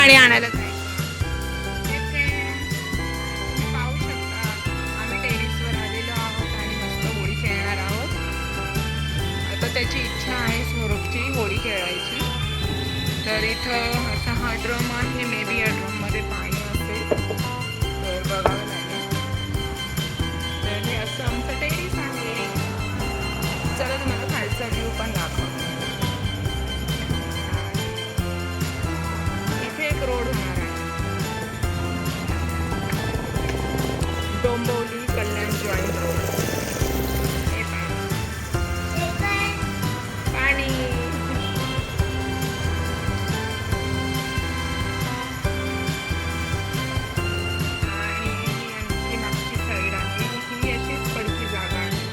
पाणी आणायला जायचं. पाहू शकता आम्ही टेरेसवर आलेलो आहोत आणि मस्त होळी खेळणार आहोत. आता त्याची इच्छा आहे स्वरूपची होळी खेळायची. तर इथं असा हा ड्रम आहे. मे बी या ड्रममध्ये पाणी असेल तर बघावं लागेल. तर हे असं आमचं टेरेस आहे. चला तुम्हाला खालचा व्ह्यू पण दाखवतो. इथे एक रोड होणार आहे. Dombivli Kalyan joint road. हे पाणी आणि आणखी मागची साईड आहे. ही अशीच पडकी जागा आहे.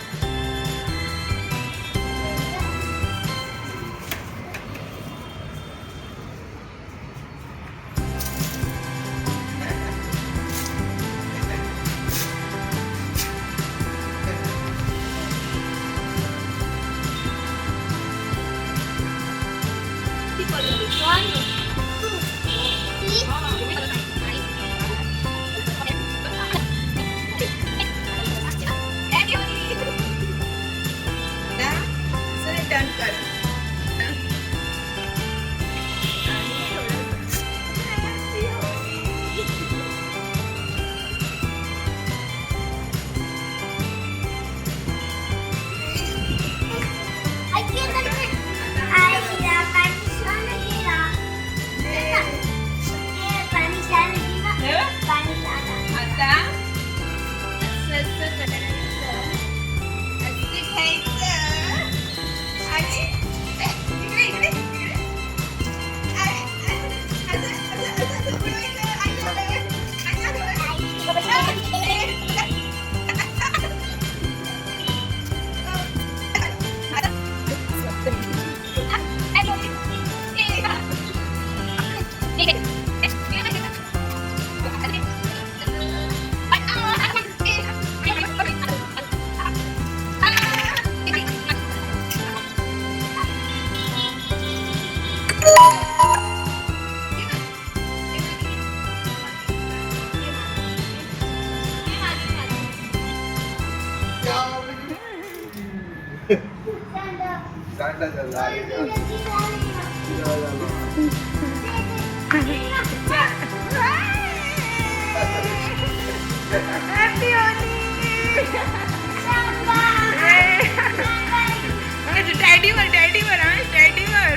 डॅडीवर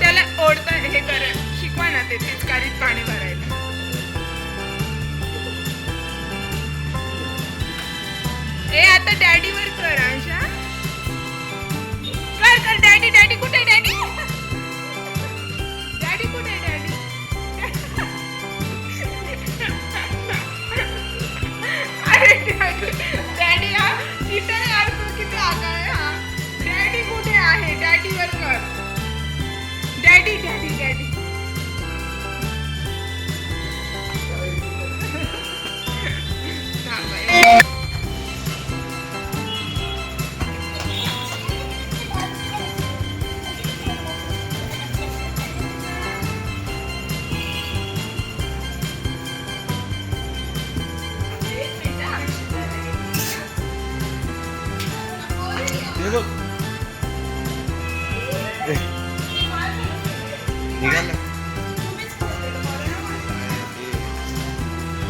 त्याला ओढता हे कर शिकवा ना ते पिचकारीत पाणी भरायला. ए आता डॅडीवर कर आशा. कर डॅडी. डॅडी कुठे? डॅडी डॅडी कुठे? डॅडी अरे डॅडी हा तिथे यार तू किती आगाय. हा डॅडी कुठे आहे? डॅडीवर कर. डॅडी डॅडी डॅडी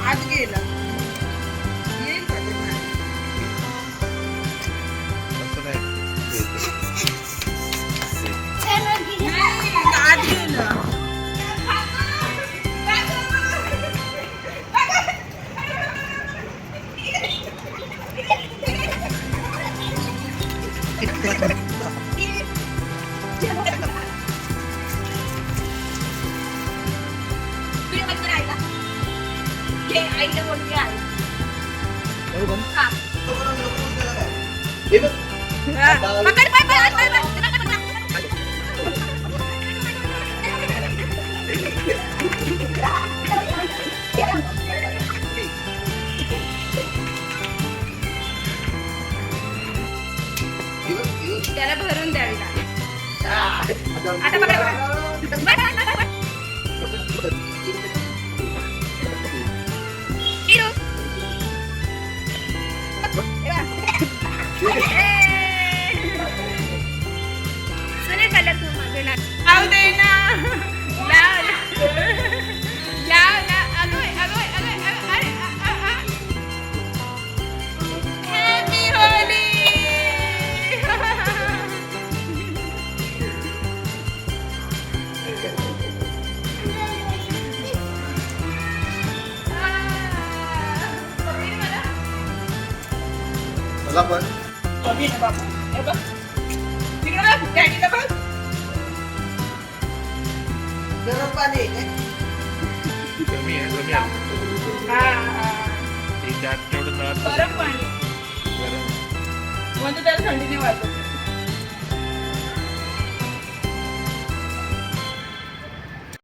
आज गेला येईल का ते पाणी? आज गेलं. आईला बोलते आहे. त्याला भरून द्यावी लागेल. आता मला पण गरम पाणी कमी आहे कमी आहे एक जात तेवढं नळात गरम पाणी गरम म्हणजे त्याला थंडी नाही वाजत.